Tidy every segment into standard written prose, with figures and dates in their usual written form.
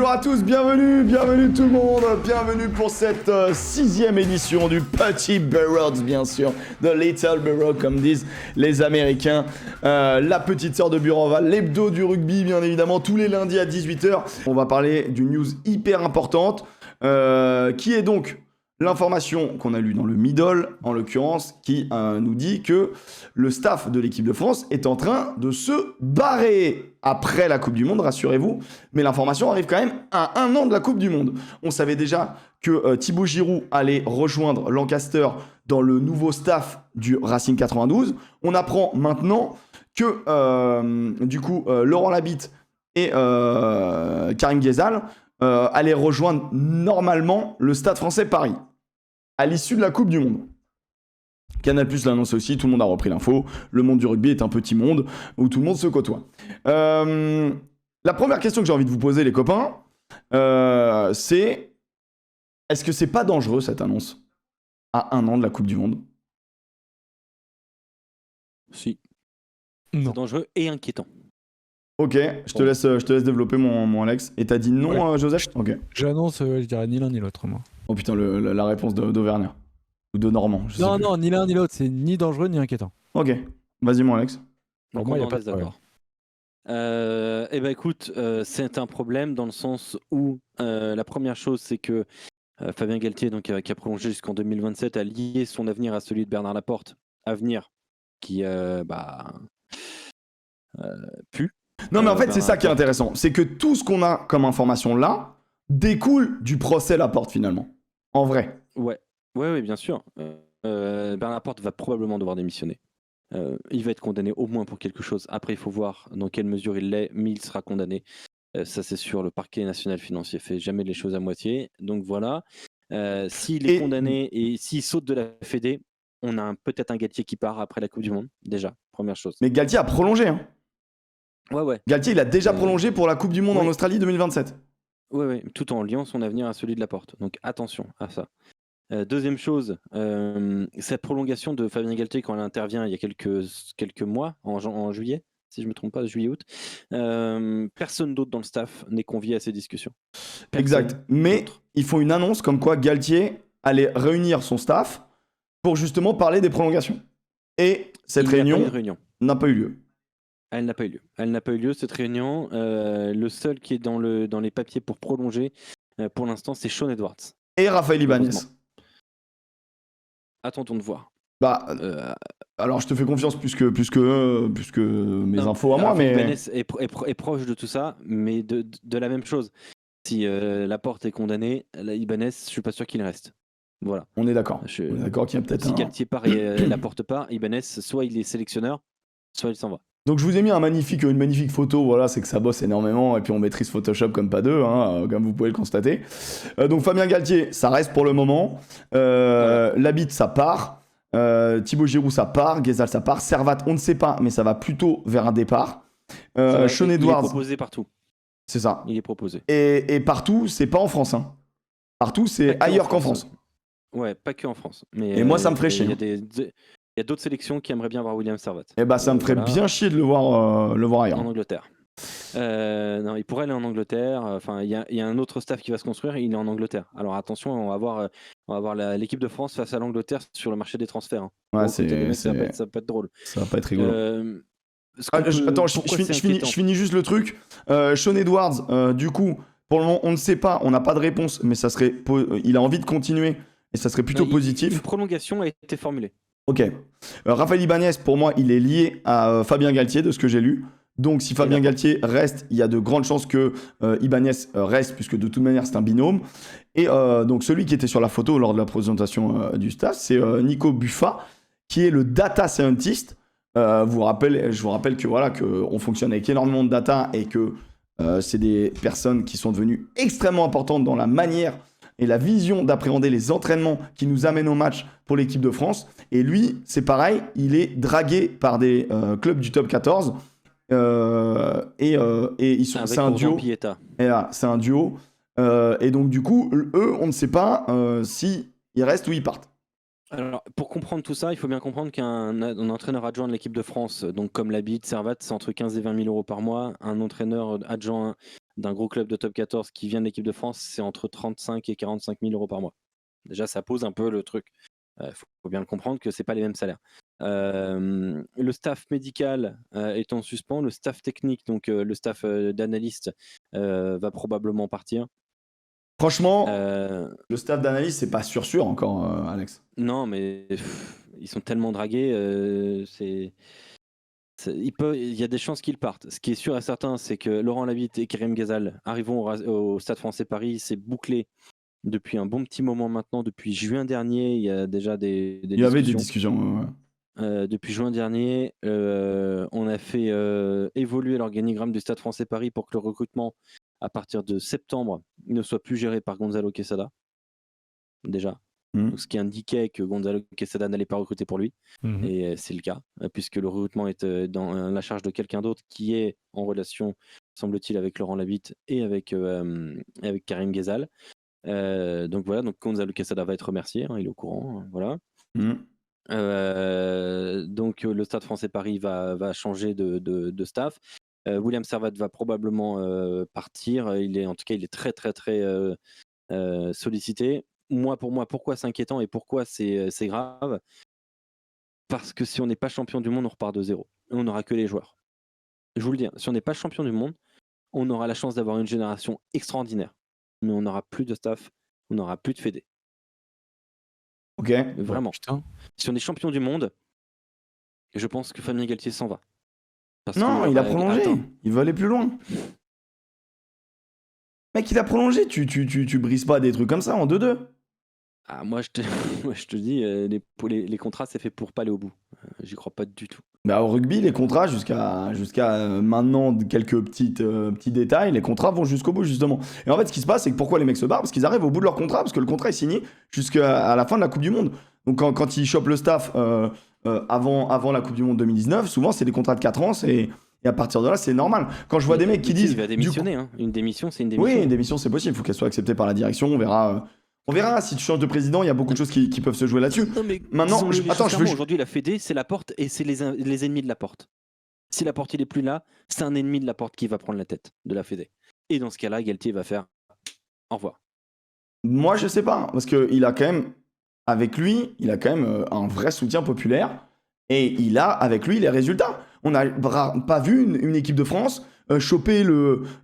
Bonjour à tous, bienvenue tout le monde, bienvenue pour cette 6e édition du Petit Burrows, bien sûr, de Little Burrow, comme disent les Américains, la petite sœur de Burenval, l'hebdo du rugby, bien évidemment, tous les lundis à 18h. On va parler d'une news hyper importante, qui est donc l'information qu'on a lue dans le Middle, en l'occurrence, qui nous dit que le staff de l'équipe de France est en train de se barrer après la Coupe du Monde, rassurez-vous. Mais l'information arrive quand même à 1 an de la Coupe du Monde. On savait déjà que Thibaut Giroud allait rejoindre Lancaster dans le nouveau staff du Racing 92. On apprend maintenant que, Laurent Labitte et Karim Ghezal allaient rejoindre normalement le Stade français Paris à l'issue de la Coupe du Monde. Canal+ l'annonce aussi, tout le monde a repris l'info. Le monde du rugby est un petit monde où tout le monde se côtoie. La première question que j'ai envie de vous poser, les copains, c'est: est-ce que c'est pas dangereux cette annonce à 1 an de la Coupe du Monde? Si. Non. C'est dangereux et inquiétant. Ok, je te laisse développer mon Alex. Et t'as dit non, Ouais. Joseph? Ok. J'annonce, je dirais ni l'un ni l'autre, moi. Oh putain, la réponse d'Auvergnat. Ou de Normand, je sais plus. Non, ni l'un ni l'autre, c'est ni dangereux ni inquiétant. Ok, vas-y mon Alex. Pour Donc moi, on il n'y a en pas reste de problème. d'accord. Eh ben écoute, c'est un problème dans le sens où la première chose, c'est que Fabien Galtier, donc, qui a prolongé jusqu'en 2027, a lié son avenir à celui de Bernard Laporte. Avenir qui pue. Non mais en fait c'est ça qui est Laporte. intéressant, c'est que tout ce qu'on a comme information là découle du procès Laporte finalement, en vrai. Ouais, bien sûr. Bernard Laporte va probablement devoir démissionner. Il va être condamné au moins pour quelque chose. Après, il faut voir dans quelle mesure il l'est, mais il sera condamné. Ça, c'est sûr. Le parquet national financier fait jamais les choses à moitié. Donc voilà. S'il est condamné et s'il saute de la Fédé, on a peut-être un Galtier qui part après la Coupe du Monde. Déjà, première chose. Mais Galtier a prolongé, hein. Ouais. Galtier il a déjà prolongé pour la Coupe du Monde en Oui. Australie 2027. Ouais, tout en liant son avenir à celui de Laporte. Donc attention à ça. Deuxième chose, cette prolongation de Fabien Galtier quand elle intervient il y a quelques mois, en juillet, si je ne me trompe pas, juillet-août, personne d'autre dans le staff n'est convié à ces discussions. Exact. Mais ils font une annonce comme quoi Galtier allait réunir son staff pour justement parler des prolongations. Et cette réunion n'a pas eu lieu. Elle n'a pas eu lieu, cette réunion. Le seul qui est dans les papiers pour prolonger, pour l'instant, c'est Sean Edwards. Et Raphaël Ibanez. Attendons de voir. Alors je te fais confiance plus que mes infos à moi, mais Ibanez est proche de tout ça, mais de la même chose. Si Laporte est condamné, Ibanez, je suis pas sûr qu'il reste. Voilà. On est d'accord. On est d'accord qu'il y a peut-être si Galtier part et Laporte part, Ibanez, soit il est sélectionneur, soit il s'en va. Donc je vous ai mis une magnifique photo, voilà, c'est que ça bosse énormément, et puis on maîtrise Photoshop comme pas deux, hein, comme vous pouvez le constater. Donc Fabien Galtier, ça reste pour le moment. Labitte, ça part. Thibaut Giroud, ça part. Ghezal, ça part. Servat, on ne sait pas, mais ça va plutôt vers un départ. Sean Edwards. Il est proposé partout. C'est ça. Il est proposé. Et partout, c'est pas en France. Hein. Partout, c'est ailleurs qu'en France. Ouais, pas que en France. Mais, et moi, ça me ferait chier. Il y a d'autres sélections qui aimeraient bien voir William Servat. Et bah, ça me ferait bien chier de le voir ailleurs. En Angleterre. Non, il pourrait aller en Angleterre. Enfin, il y a un autre staff qui va se construire. Il est en Angleterre. Alors attention, on va avoir l'équipe de France face à l'Angleterre sur le marché des transferts. Hein. Ouais, donc, ça peut être drôle. Ça va pas être rigolo. Attends, je finis juste le truc. Sean Edwards, du coup, pour le moment, on ne sait pas. On n'a pas de réponse, mais ça serait. Il a envie de continuer et ça serait plutôt positif. Une prolongation a été formulée. Ok. Raphaël Ibanez, pour moi, il est lié à Fabien Galtier, de ce que j'ai lu. Donc, si Fabien Galtier reste, il y a de grandes chances que Ibanez reste, puisque de toute manière, c'est un binôme. Et donc, celui qui était sur la photo lors de la présentation du staff, c'est Nico Buffa, qui est le data scientist. Je vous rappelle que voilà, qu'on fonctionne avec énormément de data et que c'est des personnes qui sont devenues extrêmement importantes dans la manière et la vision d'appréhender les entraînements qui nous amènent au match pour l'équipe de France. Et lui, c'est pareil, il est dragué par des clubs du top 14. C'est un duo. C'est un duo. Et donc, du coup, eux, on ne sait pas s'ils restent ou ils partent. Alors, pour comprendre tout ça, il faut bien comprendre qu'un entraîneur adjoint de l'équipe de France, donc comme l'habite Servat, c'est entre 15 et 20 000 euros par mois. Un entraîneur adjoint d'un gros club de top 14 qui vient de l'équipe de France, c'est entre 35 et 45 000 euros par mois. Déjà, ça pose un peu le truc. Faut bien le comprendre que c'est pas les mêmes salaires. Le staff médical est en suspens, le staff technique, donc le staff d'analyste, va probablement partir. Franchement, Euh, le staff d'analyse, c'est pas sûr encore, Alex. non, mais ils sont tellement dragués, il y a des chances qu'ils partent. Ce qui est sûr et certain, c'est que Laurent Labitte et Karim Ghezal arriveront au Stade Français Paris. C'est bouclé depuis un bon petit moment maintenant. Depuis juin dernier, il y a déjà des Il y avait des discussions. discussions. Depuis juin dernier, on a fait évoluer l'organigramme du Stade Français Paris pour que le recrutement, à partir de septembre, ne soit plus géré par Gonzalo Quesada. Déjà. Donc, ce qui indiquait que Gonzalo Quesada n'allait pas recruter pour lui. Et c'est le cas, puisque le recrutement est dans la charge de quelqu'un d'autre qui est en relation, semble-t-il, avec Laurent Labitte et avec Karim Ghezal. Donc voilà, donc Gonzalo Quesada va être remercié, hein, il est au courant. Voilà. Donc le Stade Français Paris va changer de staff. William Servat va probablement partir. En tout cas, il est très très très sollicité. Pour moi, pourquoi c'est inquiétant et pourquoi c'est grave? Parce que si on n'est pas champion du monde, on repart de zéro. Et on n'aura que les joueurs. Je vous le dis, si on n'est pas champion du monde, on aura la chance d'avoir une génération extraordinaire. Mais on n'aura plus de staff, on n'aura plus de fédé. Ok. Vraiment. Putain. Si on est champion du monde, je pense que Fabien Galtier s'en va. Non, il a prolongé. Il veut aller plus loin. Mec, il a prolongé. Tu brises pas des trucs comme ça en 2-2. Ah, moi, je te dis, les contrats, c'est fait pour pas aller au bout. J'y crois pas du tout. Bah, au rugby, les contrats, jusqu'à maintenant, quelques petits détails, les contrats vont jusqu'au bout, justement. Et en fait, ce qui se passe, c'est que pourquoi les mecs se barrent? Parce qu'ils arrivent au bout de leur contrat, parce que le contrat est signé jusqu'à la fin de la Coupe du Monde. Donc, quand ils chopent le staff avant la Coupe du Monde 2019, souvent, c'est des contrats de 4 ans, et à partir de là, c'est normal. Quand je vois des mecs qui disent... Il va démissionner, hein. Une démission, c'est une démission. Oui, une démission, c'est possible. Il faut qu'elle soit acceptée par la direction. On verra si tu changes de président. Il y a beaucoup de choses qui peuvent se jouer là-dessus. Non, mais Maintenant, aujourd'hui, la Fédé, c'est la porte et c'est les ennemis de la porte. Si la porte il est plus là, c'est un ennemi de la porte qui va prendre la tête de la Fédé. Et dans ce cas-là, Galtier va faire au revoir. Moi, je sais pas, parce que il a quand même, avec lui, il a quand même un vrai soutien populaire, et il a avec lui les résultats. On n'a pas vu une équipe de France choper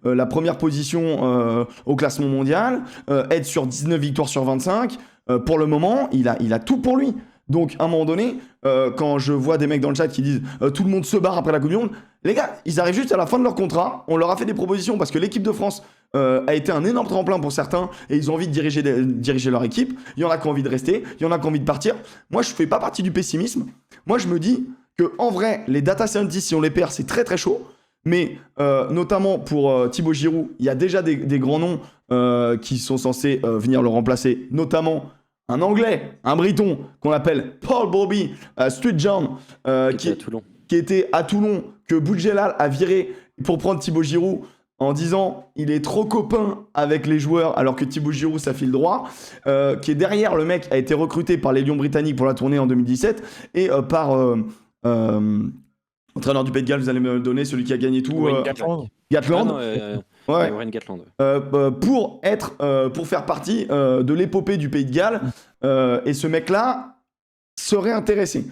la première position au classement mondial, être sur 19 victoires sur 25. Pour le moment, il a tout pour lui. Donc, à un moment donné, quand je vois des mecs dans le chat qui disent tout le monde se barre après la Coupe du Monde, les gars, ils arrivent juste à la fin de leur contrat. On leur a fait des propositions parce que l'équipe de France a été un énorme tremplin pour certains et ils ont envie de diriger leur équipe. Il y en a qui ont envie de rester, il y en a qui ont envie de partir. Moi, je fais pas partie du pessimisme. Moi, je me dis que en vrai, les data scientists, si on les perd, c'est très très chaud. Mais notamment pour Thibaut Giroud, il y a déjà des grands noms qui sont censés venir le remplacer, notamment un Anglais, un Briton qu'on appelle Paul Bobby Streetjohn, qui était à Toulon, que Boudjelal a viré pour prendre Thibaut Giroud en disant il est trop copain avec les joueurs alors que Thibaut Giroud ça file droit, qui est derrière. Le mec a été recruté par les Lions britanniques pour la tournée en 2017 et par entraîneur du Pays de Galles, vous allez me le donner, celui qui a gagné tout. Gatland. Gatland. Ouais. Warren Gatland. Pour faire partie de l'épopée du Pays de Galles. Et ce mec-là serait intéressé.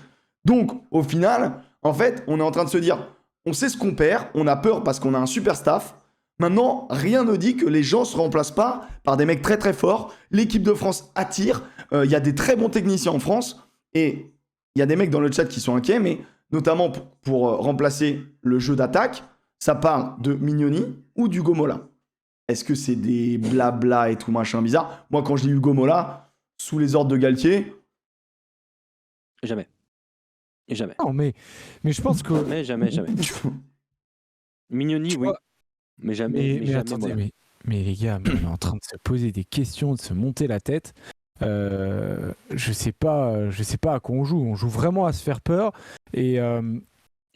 Donc, au final, en fait, on est en train de se dire, on sait ce qu'on perd, on a peur parce qu'on a un super staff. Maintenant, rien ne dit que les gens ne se remplacent pas par des mecs très très forts. L'équipe de France attire. Il y a des très bons techniciens en France. Et il y a des mecs dans le chat qui sont inquiets, mais notamment pour remplacer le jeu d'attaque, ça parle de Mignoni ou d'Hugo Mola. Est-ce que c'est des blabla et tout machin bizarre? Moi, quand je dis Hugo Mola, sous les ordres de Galtier... Jamais. Non, mais je pense que... Mais jamais. Mignoni, oui. Mais jamais. Mais attendez, mais les gars, on est en train de se poser des questions, de se monter la tête. Je sais pas à quoi on joue. On joue vraiment à se faire peur. Et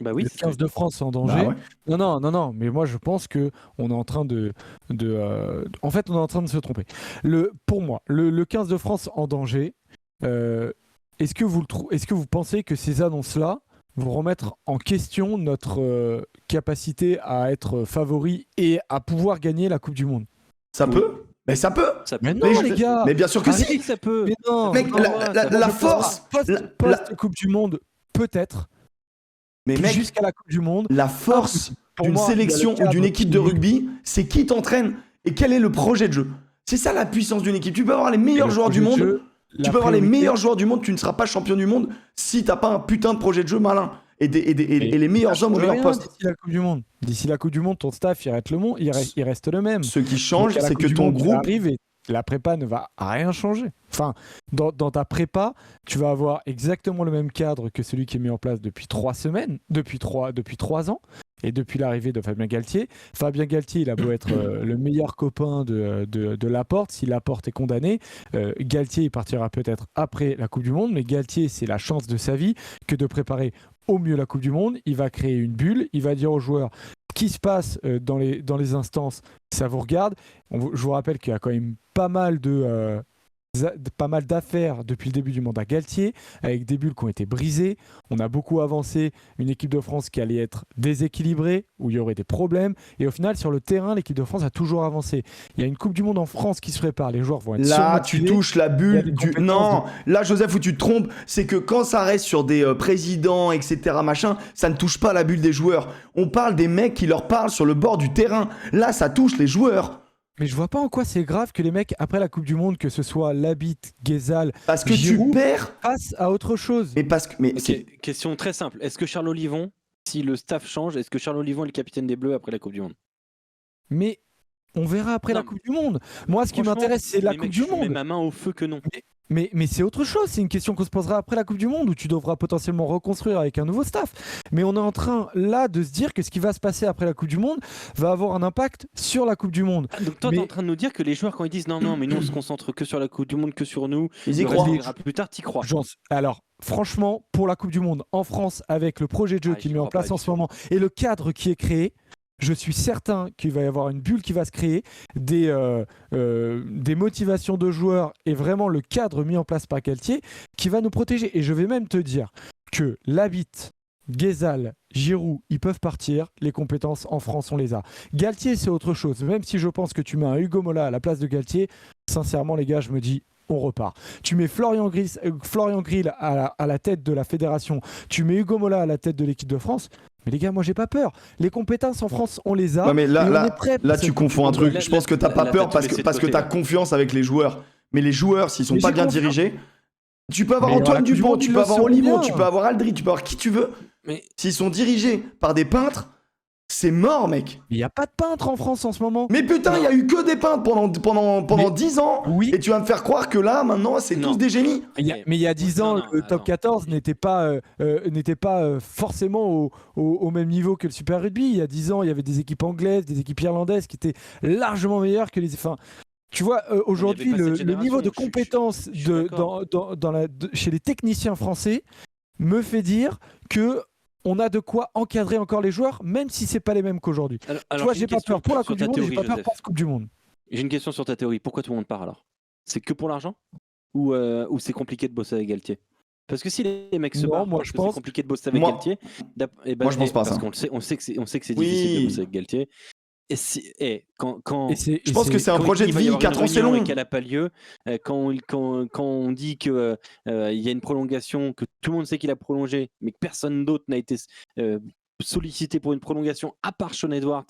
bah oui, le 15 de France en danger. Bah ouais. Non. Mais moi, je pense que on est en train en fait, on est en train de se tromper. Pour moi, le 15 de France en danger. est-ce que vous pensez que ces annonces-là vont remettre en question notre capacité à être favori et à pouvoir gagner la Coupe du Monde? Ça peut. Mais ça peut. Mais non, Mais les gars. Mais bien sûr que Arrêtez si. que ça peut. Mais non. Mec, non, la force. Post-Coupe du Monde, peut-être. Mais mec, Jusqu'à la Coupe du Monde. la force Pour d'une moi, il y a le sélection ou cadre d'une équipe de qui- rugby, c'est qui t'entraîne et quel est le projet de jeu. C'est ça la puissance d'une équipe. Tu peux avoir les meilleurs joueurs du monde. Tu peux avoir les meilleurs joueurs du monde, tu ne seras pas champion du monde si t'as pas un putain de projet de jeu malin et les meilleurs hommes aux meilleurs postes. D'ici la Coupe du Monde. D'ici la Coupe du Monde, ton staff, il reste le même. Ce qui change, Donc, à la c'est Coupe que du ton Monde, tu groupe. arrives et la prépa ne va rien changer. Enfin, dans ta prépa, tu vas avoir exactement le même cadre que celui qui est mis en place depuis 3 semaines, depuis 3 ans, et depuis l'arrivée de Fabien Galtier. Fabien Galtier, il a beau être le meilleur copain de Laporte, si Laporte est condamné, Galtier, il partira peut-être après la Coupe du Monde, mais Galtier, c'est la chance de sa vie que de préparer au mieux la Coupe du Monde. Il va créer une bulle, il va dire aux joueurs ce qui se passe dans les instances, ça vous regarde. Je vous rappelle qu'il y a quand même pas mal d'affaires depuis le début du mandat Galtier, avec des bulles qui ont été brisées. On a beaucoup avancé une équipe de France qui allait être déséquilibrée, où il y aurait des problèmes. Et au final, sur le terrain, l'équipe de France a toujours avancé. Il y a une Coupe du Monde en France qui se prépare. Les joueurs vont être Là, tu surmotivés. touches la Il y a bulle des du. compétences Non, là, Joseph, où tu te trompes, c'est que quand ça reste sur des présidents, etc., machin, ça ne touche pas la bulle des joueurs. On parle des mecs qui leur parlent sur le bord du terrain. Là, ça touche les joueurs. Mais je vois pas en quoi c'est grave que les mecs, après la Coupe du Monde, que ce soit Labitte, Ghezal, Parce que Giroud, tu perds. passent à autre chose. Mais parce que. Mais Ok, c'est- question très simple. Est-ce que Charles Olivon, si le staff change, est-ce que Charles Olivon est le capitaine des Bleus après la Coupe du Monde? Mais on verra après Non, la Coupe du Monde. Moi, ce qui Franchement, m'intéresse, c'est la les Coupe mecs, du je mets Monde. ma main au feu que non. Mais c'est autre chose. C'est une question qu'on se posera après la Coupe du Monde où tu devras potentiellement reconstruire avec un nouveau staff. Mais on est en train, là, de se dire que ce qui va se passer après la Coupe du Monde va avoir un impact sur la Coupe du Monde. Ah, donc toi, Mais- t'es en train de nous dire que les joueurs, quand ils disent non, mais nous, on se concentre que sur la Coupe du Monde, que sur nous, Ils y le croient. reste viendra plus tard, t'y crois? Alors, franchement, pour la Coupe du Monde en France, avec le projet de jeu Ah, qui est j'y mis en crois place pas en du ce tout. moment et le cadre qui est créé, je suis certain qu'il va y avoir une bulle qui va se créer, des motivations de joueurs et vraiment le cadre mis en place par Galtier qui va nous protéger. Et je vais même te dire que Labitte, Ghezal, Giroud, ils peuvent partir. Les compétences en France, on les a. Galtier, c'est autre chose. Même si je pense que tu mets un Hugo Mola à la place de Galtier, sincèrement, les gars, je me dis, on repart. Tu mets Florian Grill à la tête de la fédération, tu mets Hugo Mola à la tête de l'équipe de France. Mais les gars, moi j'ai pas peur. Les compétences en France, on les a. Ouais, mais là, et on là, est prêt pour là, cette tu Coupe confonds du un Monde. truc. Là, Je pense que t'as là, pas là, peur t'as parce tout que, laissé parce de que côté, t'as là. confiance avec les joueurs. Mais les joueurs, s'ils sont Mais pas j'ai bien confiance. dirigés, tu peux avoir Mais Antoine à la Coupe du Dupont, Monde, tu ils peux le avoir seront Olivon, bien. tu peux avoir Aldri, tu peux avoir qui tu veux. Mais S'ils sont dirigés par des peintres, c'est mort, mec. Il n'y a pas de peintre en France en ce moment. Mais putain, il y a eu que des peintres pendant Mais- 10 ans. Oui. Et tu vas me faire croire que là, maintenant, c'est Non. tous des génies. Mais il y a 10 ans, Non, le non, top 14 n'était pas forcément au même niveau que le Super Rugby. Il y a 10 ans, il y avait des équipes anglaises, des équipes irlandaises qui étaient largement meilleures que les. Enfin, tu vois, aujourd'hui, pas cette le génération, niveau de je suis compétence d'accord. chez les techniciens français me fait dire que on a de quoi encadrer encore les joueurs, même si c'est pas les mêmes qu'aujourd'hui. Tu vois, j'ai pas peur pour la Coupe du Monde, j'ai pas peur pour la Coupe du Monde. J'ai une question sur ta théorie. Pourquoi tout le monde part alors? C'est que pour l'argent ou c'est compliqué de bosser avec Galtier? Parce que si les mecs se Non, barrent, moi, parce je que pense- c'est compliqué de bosser avec Moi- Galtier. Moi, je pense pas à parce ça. qu'on le sait, on sait que c'est Oui. difficile de bosser avec Galtier. Et quand Je pense que c'est un projet de il va y vie, avoir 4 une ans, c'est réunion long. et qu'elle n'a pas lieu, quand on dit que il y a une prolongation, que tout le monde sait qu'il a prolongé, mais que personne d'autre n'a été sollicité pour une prolongation à part Sean Edwards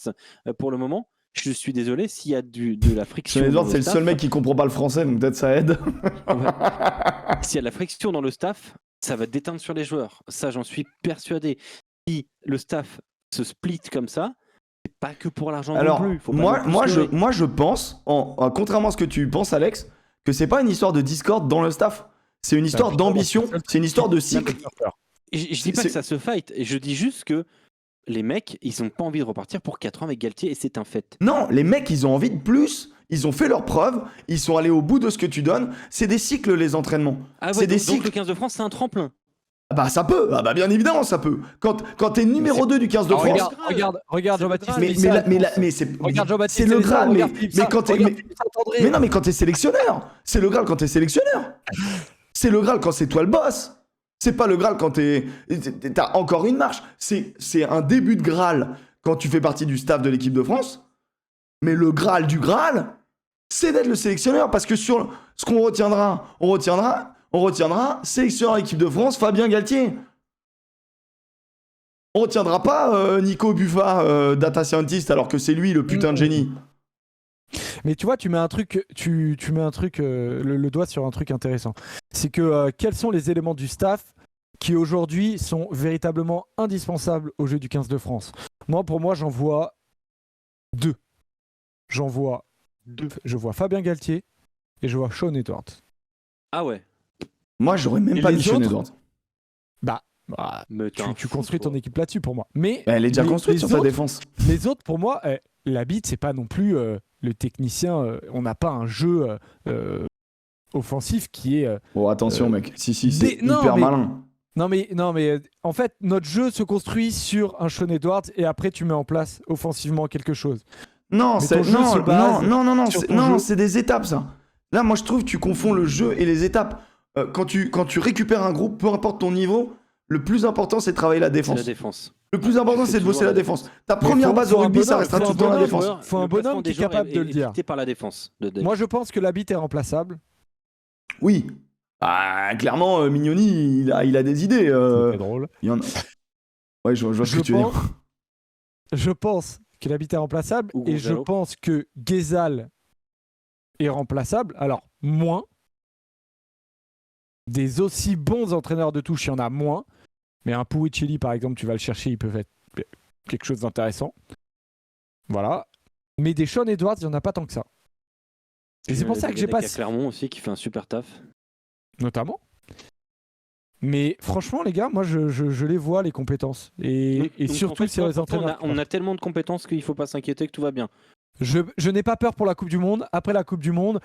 pour le moment. Je suis désolé, s'il y a de la friction. Sean Edwards, dans c'est le staff, seul mec qui comprend pas le français, donc peut-être ça aide. s'il y a de la friction dans le staff, ça va déteindre sur les joueurs. Ça, j'en suis persuadé. Si le staff se split comme ça, c'est pas que pour l'argent Alors, non plus. Faut pas non plus se leurrer. moi, je pense, contrairement à ce que tu penses, Alex, que c'est pas une histoire de discorde dans le staff. C'est une histoire d'ambition, c'est une histoire de cycle. Je dis pas c'est- que ça se fight, et je dis juste que les mecs, ils ont pas envie de repartir pour 4 ans avec Galtier, et c'est un fait. Non, les mecs, ils ont envie de plus. Ils ont fait leurs preuves. Ils sont allés au bout de ce que tu donnes. C'est des cycles, les entraînements. Ah C'est ouais, des donc cycles. le 15 de France, c'est un tremplin. Ah bah ça peut. Ah bah bien évidemment, ça peut. Quand t'es numéro 2 du 15 de Ah, France. regarde Jean-Baptiste. Mais c'est Regarde Jean-Baptiste. c'est le Célessard, Graal. regarde Philippe Mais Sarr, quand t'es regarde Philippe Saint-André. mais non, mais quand t'es sélectionneur, c'est le Graal quand t'es sélectionneur. C'est le Graal quand c'est toi le boss. C'est pas le Graal quand t'as encore une marche. C'est un début de Graal quand tu fais partie du staff de l'équipe de France. Mais le Graal du Graal, c'est d'être le sélectionneur. Parce que sur ce qu'on retiendra, on retiendra sélectionneur équipe de France, Fabien Galtier. On retiendra pas Nico Buffa, data scientist, alors que c'est lui le putain de génie. Mais tu vois, tu mets un truc, le doigt sur un truc intéressant. C'est que quels sont les éléments du staff qui aujourd'hui sont véritablement indispensables au jeu du 15 de France? Pour moi, j'en vois deux. Je vois Fabien Galtier et je vois Sean Edwards. Ah ouais. Moi, j'aurais même Et pas les mis Sean autres Edwards. Mais Tu construis ton équipe là-dessus pour moi. Mais Elle est déjà construite les sur sa autres- défense. Les autres, pour moi, la bite, c'est pas non plus le technicien. On n'a pas un jeu offensif qui est. Oh, attention, mec. Si, c'est non, hyper mais- malin. Non mais en fait, notre jeu se construit sur un Sean Edwards et après tu mets en place offensivement quelque chose. Non, Mais c'est ton jeu se base sur ton jeu. c'est des étapes, ça. Là, moi, je trouve que tu confonds le jeu et les étapes. Quand tu récupères un groupe, peu importe ton niveau, le plus important, c'est de travailler la C'est défense. la défense. Le plus important, C'est c'est de bosser toujours la la défense. Ta Mais première faut- base faut au un rugby, ça bonhomme, restera faut tout un le temps la bonhomme, défense. joueur. Faut un bonhomme qui est capable de le dire. Dicté par la défense. Moi, je pense que la bite est remplaçable. Oui. Ah, clairement, Mignoni, il a des idées. C'est drôle. Il y en a... Ouais, je vois ce Je que tu veux dire. Je pense que la bite est remplaçable Ou et je Gonzalo. pense que Ghezal est remplaçable. Alors, moins. Des aussi bons entraîneurs de touche, il y en a moins. Mais un Puicelli, par exemple, tu vas le chercher, il peut être quelque chose d'intéressant. Voilà. Mais des Sean Edwards, il n'y en a pas tant que ça. Et c'est pour ça que j'ai pas... Il y a Clermont aussi qui fait un super taf. Notamment. Mais franchement, les gars, moi, je les vois, les compétences. Et Donc, surtout, en fait, c'est les entraîneurs. on a tellement de compétences qu'il ne faut pas s'inquiéter, que tout va bien. Je n'ai pas peur pour la Coupe du Monde. Après la Coupe du Monde,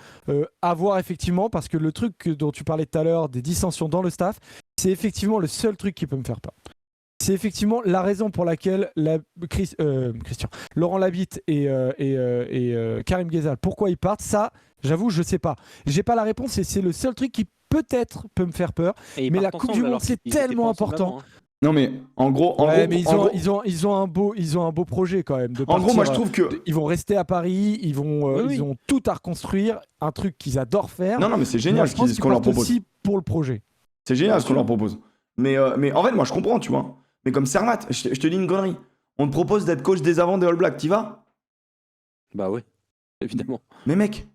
à voir effectivement, parce que le truc dont tu parlais tout à l'heure, des dissensions dans le staff, c'est effectivement le seul truc qui peut me faire peur. C'est effectivement la raison pour laquelle Laurent Labitte et Karim Ghezal, pourquoi ils partent, ça, j'avoue, je sais pas. J'ai pas la réponse et c'est le seul truc qui peut-être peut me faire peur. Et ils Mais la partent Coupe ensemble, du Monde, alors c'est qu'ils étaient tellement pas ensemble important. avant, hein. Non, mais en gros, Mais ils ont un beau projet quand même. en gros, moi, je trouve que... Ils vont rester à Paris, ils Oui. ont tout à reconstruire, un truc qu'ils adorent faire. Non, mais c'est Moi, génial je pense ce qu'ils qu'on leur partent propose. aussi pour le projet. C'est génial Bien ce qu'on sûr. leur propose. Mais en fait, moi, je comprends, tu vois. Mais comme Servat, je te dis une connerie. On te propose d'être coach des avants des All Blacks, t'y vas? Bah ouais, évidemment. Mais mec,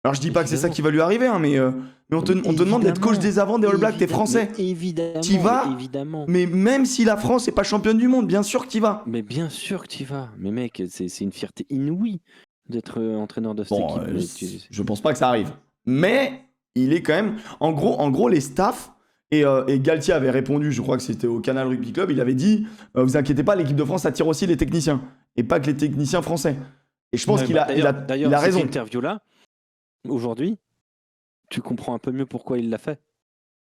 alors je dis pas que c'est ça Évidemment. qui va lui arriver, hein, mais on te demande d'être coach des avants des All Blacks, t'es français. Évidemment. T'y vas Évidemment. Mais même si la France est pas championne du monde, bien sûr que t'y vas. Mais bien sûr que tu y vas. Mais mec, c'est une fierté inouïe d'être entraîneur de cette Bon, équipe. Mais tu- je pense pas que ça arrive. Mais il est quand même... En gros les staffs, et Galtier avait répondu, je crois que c'était au Canal Rugby Club, il avait dit, vous inquiétez pas, l'équipe de France attire aussi les techniciens, et pas que les techniciens français. Et je pense Ouais, qu'il bah, a d'ailleurs, raison. cette interview-là, aujourd'hui, tu comprends un peu mieux pourquoi il l'a fait.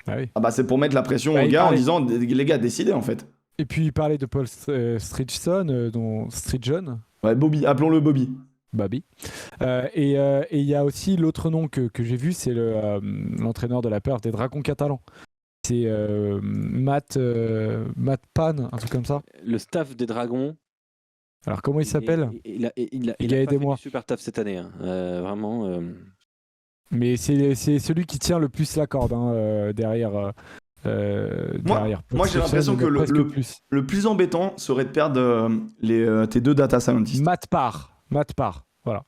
Ah oui. Ah bah c'est pour mettre la pression Bah, aux il gars en parlait- disant, les gars, décidez en fait. Et puis il parlait de Paul Stridgeson, dont Stridgeon, Ouais, Bobby, appelons-le Bobby. Bobby. Et il y a aussi l'autre nom que j'ai vu, c'est l'entraîneur de la peur des Dragons catalans. C'est Matt Pan, un truc comme ça. Le staff des Dragons. Alors comment il s'appelle? Il a Les pas gars, fait aidez-moi. du super taf cette année. Hein. Vraiment. Mais c'est celui qui tient le plus la corde derrière. Derrière moi, j'ai l'impression que plus. Le plus embêtant serait de perdre tes deux data scientists. Matt Parr, voilà.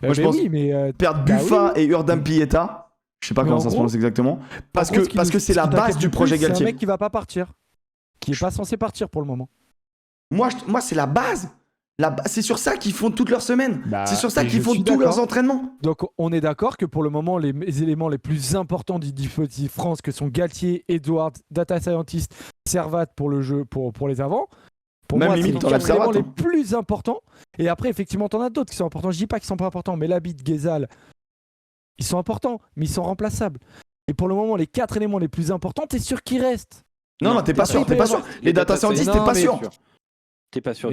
Moi, je mais pense- oui, mais Perdre Bah Buffa oui. et Urdam Pieta, je sais pas Mais comment en ça se gros- prononce exactement, parce en gros, que c'est la ce qui base t'inquiète du le projet plus, C'est un Galtier. mec qui va pas partir, qui est pas censé partir pour le moment. Moi, c'est la base. C'est sur ça qu'ils font toutes leurs semaines. Bah, C'est sur ça et qu'ils je font suis tous leurs d'accord. entraînements. Donc on est d'accord que pour le moment, les éléments les plus importants du dispositif France, que sont Galtier, Edwards, Data Scientist, Servat pour le jeu, pour les avants, pour Même moi, limite, c'est t'enlèves les éléments Servat, les plus importants. Et après, effectivement, t'en as d'autres qui sont importants. Je dis pas qu'ils sont pas importants, mais Labitte, Ghezal, ils sont importants, mais ils sont remplaçables. Et pour le moment, les 4 éléments les plus importants, t'es sûr qu'ils restent. Non, t'es pas sûr, t'es pas sûr. Les data scientists, t'es Non, pas mais- sûr. T'es pas sûr.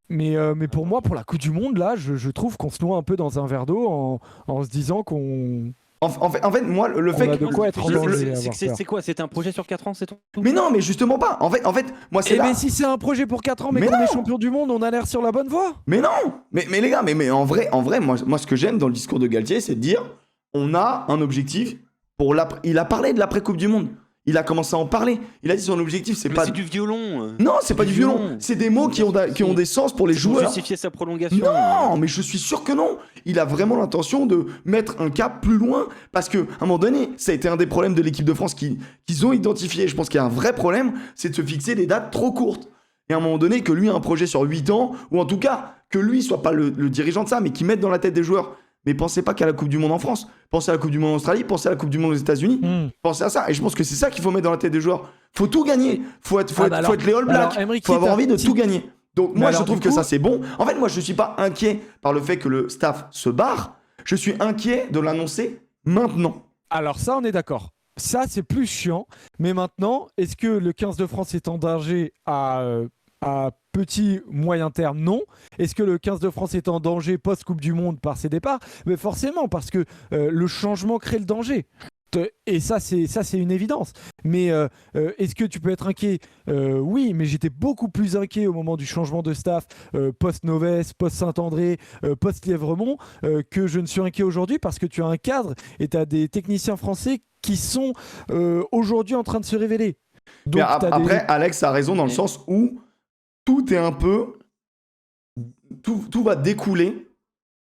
Mais pour moi, pour la Coupe du Monde, là, je trouve qu'on se noie un peu dans un verre d'eau en se disant qu'on En fait, moi, le On fait a que. de quoi être en danger à avoir peur. C'est quoi? C'était un projet sur 4 ans, c'est tout? Mais non, mais justement pas. En fait, moi, c'est Eh là. ben si c'est un projet pour 4 ans, mais Mais qu'on non. est champion du monde, on a l'air sur la bonne voie. Mais non. Mais les gars, mais en vrai, moi, ce que j'aime dans le discours de Galtier, c'est de dire on a un objectif pour l'après. Il a parlé de l'après-Coupe du Monde. Il a commencé à en parler. Il a dit son objectif, c'est Mais pas. c'est du violon. Non, c'est pas du violon. C'est des mots qui ont des sens pour les C'est pour joueurs. justifier sa prolongation. Non, mais je suis sûr que non. Il a vraiment l'intention de mettre un cap plus loin. Parce qu'à un moment donné, ça a été un des problèmes de l'équipe de France qu'ils ont identifié. Je pense qu'il y a un vrai problème, c'est de se fixer des dates trop courtes. Et à un moment donné, que lui a un projet sur 8 ans, ou en tout cas, que lui soit pas le dirigeant de ça, mais qu'il mette dans la tête des joueurs. Mais pensez pas qu'à la Coupe du Monde en France. Pensez à la Coupe du Monde en Australie, pensez à la Coupe du Monde aux États-Unis. Pensez à ça. Et je pense que c'est ça qu'il faut mettre dans la tête des joueurs. Faut tout gagner. Faut être les All Blacks. Faut avoir envie de tout gagner. Donc moi, je trouve que ça, c'est bon. En fait, moi, je suis pas inquiet par le fait que le staff se barre. Je suis inquiet de l'annoncer maintenant. Alors ça, on est d'accord. Ça, c'est plus chiant. Mais maintenant, est-ce que le 15 de France est en danger à petit, moyen terme? Non. Est-ce que le 15 de France est en danger post-Coupe du Monde par ses départs? Mais forcément, parce que le changement crée le danger. Et ça, c'est une évidence. Mais est-ce que tu peux être inquiet? Oui, mais j'étais beaucoup plus inquiet au moment du changement de staff post-Novès, post-Saint-André, post-Lièvremont que je ne suis inquiet aujourd'hui parce que tu as un cadre et tu as des techniciens français qui sont aujourd'hui en train de se révéler. Donc, mais après, Alex a raison dans le sens où tout est un peu... Tout va découler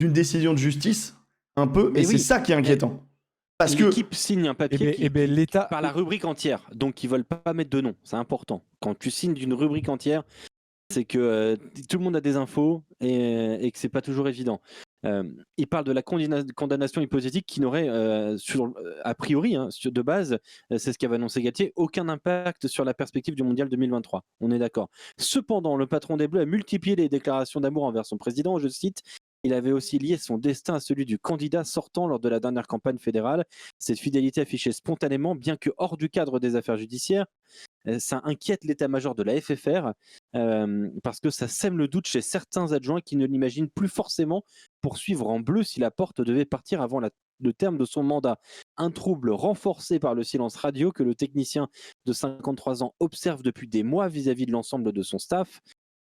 d'une décision de justice, un peu, et c'est ça qui est inquiétant. Parce que l'équipe signe un papier l'État... par la rubrique entière, donc ils veulent pas mettre de nom, c'est important. Quand tu signes d'une rubrique entière, c'est que tout le monde a des infos et que c'est pas toujours évident. Il parle de la condamnation hypothétique qui n'aurait, a priori, de base, c'est ce qu'avait annoncé Galtier, aucun impact sur la perspective du Mondial 2023. On est d'accord. Cependant, le patron des Bleus a multiplié les déclarations d'amour envers son président, je cite. Il avait aussi lié son destin à celui du candidat sortant lors de la dernière campagne fédérale. Cette fidélité affichée spontanément, bien que hors du cadre des affaires judiciaires. Ça inquiète l'état-major de la FFR parce que ça sème le doute chez certains adjoints qui ne l'imaginent plus forcément poursuivre en bleu si Laporte devait partir avant le terme de son mandat. Un trouble renforcé par le silence radio que le technicien de 53 ans observe depuis des mois vis-à-vis de l'ensemble de son staff.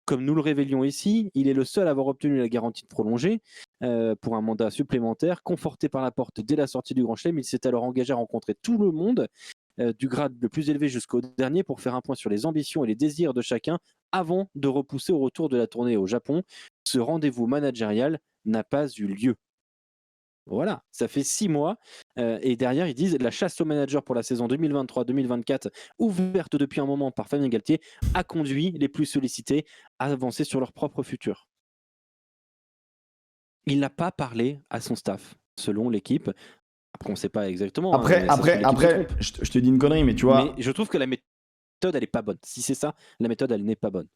Comme nous le révélions ici, il est le seul à avoir obtenu la garantie de prolonger pour un mandat supplémentaire. Conforté par Laporte dès la sortie du Grand Chelem, il s'est alors engagé à rencontrer tout le monde, du grade le plus élevé jusqu'au dernier, pour faire un point sur les ambitions et les désirs de chacun avant de repousser au retour de la tournée au Japon. Ce rendez-vous managérial n'a pas eu lieu. Voilà, ça fait 6 mois et derrière ils disent la chasse au manager pour la saison 2023-2024 ouverte depuis un moment par Fabien Galtier a conduit les plus sollicités à avancer sur leur propre futur. Il n'a pas parlé à son staff, selon l'équipe. Après on ne sait pas exactement. Après, je te dis une connerie, mais tu vois... Mais je trouve que la méthode elle est pas bonne. Si c'est ça, la méthode elle n'est pas bonne.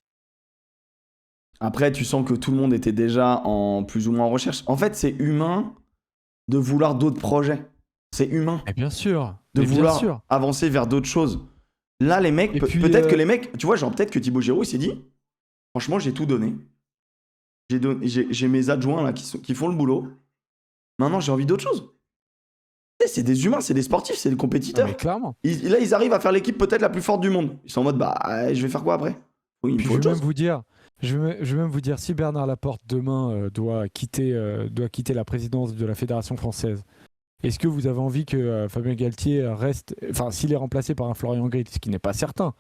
Après tu sens que tout le monde était déjà en plus ou moins en recherche. En fait c'est humain de vouloir d'autres projets. C'est humain. Et bien sûr. De vouloir avancer vers d'autres choses. Là, les mecs, peut-être que les mecs, tu vois, genre peut-être que Thibaut Giroud il s'est dit, franchement, j'ai tout donné. J'ai mes adjoints là qui font le boulot. Maintenant, j'ai envie d'autre chose. C'est des humains, c'est des sportifs, c'est des compétiteurs. Mais clairement. Là, ils arrivent à faire l'équipe peut-être la plus forte du monde. Ils sont en mode, je vais faire quoi après? Oui, il me faut autre chose. Je vais même vous dire, si Bernard Laporte demain doit quitter la présidence de la Fédération française, est-ce que vous avez envie que Fabien Galtier reste, enfin s'il est remplacé par un Florian Grill, ce qui n'est pas certain,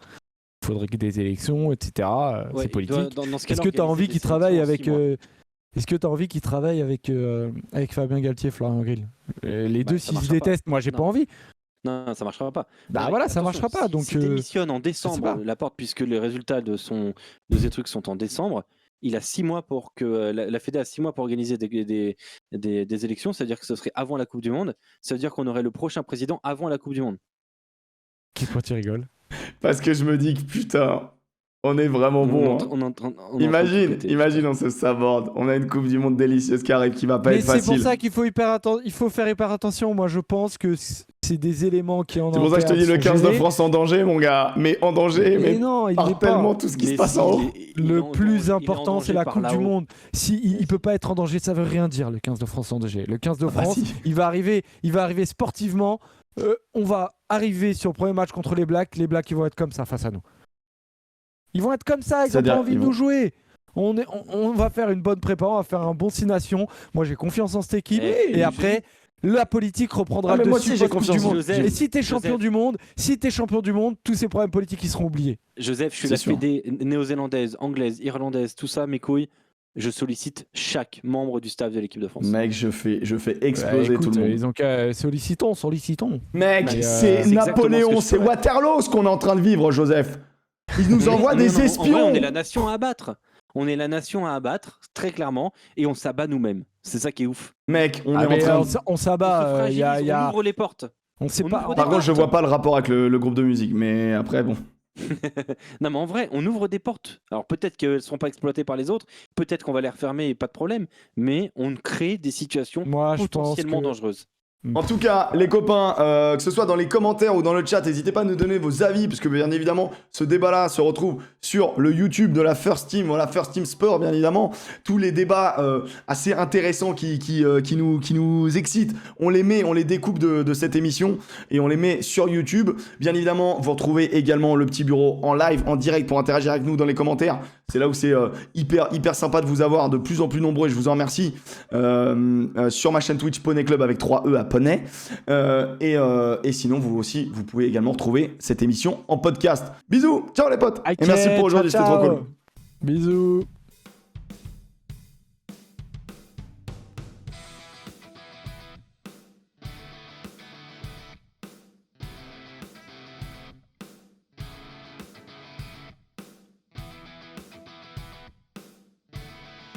il faudrait que des élections, etc. C'est politique. Est-ce que tu as envie qu'il travaille avec avec Fabien Galtier, Florian Grill? Les deux, s'ils se détestent, moi j'ai pas envie. Non, ça marchera pas. Bah voilà, ça marchera pas. Donc il démissionne en décembre, Laporte, puisque les résultats de ces trucs sont en décembre. Il a 6 mois pour que la Fédé a 6 mois pour organiser des élections, c'est-à-dire que ce serait avant la Coupe du Monde. Ça veut dire qu'on aurait le prochain président avant la Coupe du Monde. Pourquoi tu rigoles? Parce que je me dis que putain, On est vraiment bon. Hein. On est en train de Imagine, on se saborde. On a une Coupe du Monde délicieuse qui arrive, qui va pas Mais être c'est facile. pour ça qu'il faut, il faut faire hyper attention. Moi, je pense que c'est des éléments qui en C'est pour ça que je te dis le 15 de gérés. France en danger, mon gars. Mais en danger, mais non, il par n'est pas. tellement tout ce qui se Mais passe si, en haut. Le plus important, c'est la Coupe du Monde. Si il peut pas être en danger, ça veut rien dire le 15 de France en danger. Le 15 de France, si. il va arriver sportivement. On va arriver sur le premier match contre les Blacks. Les Blacks, ils vont être comme ça face à nous. Ils vont être comme ça. Ils n'ont C'est-à-dire, pas envie ils de vont- nous jouer. On va faire une bonne prépa, on va faire un bon 6 nations. Moi, j'ai confiance en cette équipe. Et Et après, la politique reprendra Ah, mais le moi dessus aussi, j'ai post-Coupe confiance du en monde. Joseph. Et si t'es champion du monde, tous ces problèmes politiques ils seront oubliés. Joseph, je suis C'est la sûr. fédé néo-zélandaise, anglaise, irlandaise, tout ça, mes couilles. Je sollicite chaque membre du staff de l'équipe de France. Mec, je fais exploser tout le monde. Ils ont qu'à sollicitons. Mec, Mais, c'est c'est exactement ce Napoléon, que je c'est ferais. Waterloo ce qu'on est en train de vivre, Joseph. Ils nous envoient des Non, en vrai, espions. on est la nation à abattre. On est la nation à abattre, très clairement, et on s'abat nous-mêmes. C'est ça qui est ouf. Mec, on est Ah, en mais train de... on On s'abat. se fragilise, Il y a, on ouvre les portes. on sait on pas. ouvre des Par contre, je portes. vois pas le rapport avec le groupe de musique, mais après, bon. Non, mais en vrai, on ouvre des portes. Alors peut-être qu'elles ne seront pas exploitées par les autres, peut-être qu'on va les refermer et pas de problème, mais on crée des situations Moi, je pense potentiellement que dangereuses. En tout cas, les copains, que ce soit dans les commentaires ou dans le chat, n'hésitez pas à nous donner vos avis, parce que bien évidemment, ce débat-là se retrouve sur le YouTube de la First Team, voilà, First Team Sport, bien évidemment. Tous les débats assez intéressants qui nous excitent, on les découpe de cette émission et on les met sur YouTube. Bien évidemment, vous retrouvez également le petit bureau en live, en direct, pour interagir avec nous dans les commentaires. C'est là où c'est hyper sympa de vous avoir de plus en plus nombreux, et je vous en remercie. Sur ma chaîne Twitch, Poney Club avec 3 E à Poney. Et sinon, vous pouvez également retrouver cette émission en podcast. Bisous, ciao les potes. Ok, Et merci pour aujourd'hui, ciao, c'était trop ciao. cool. Bisous.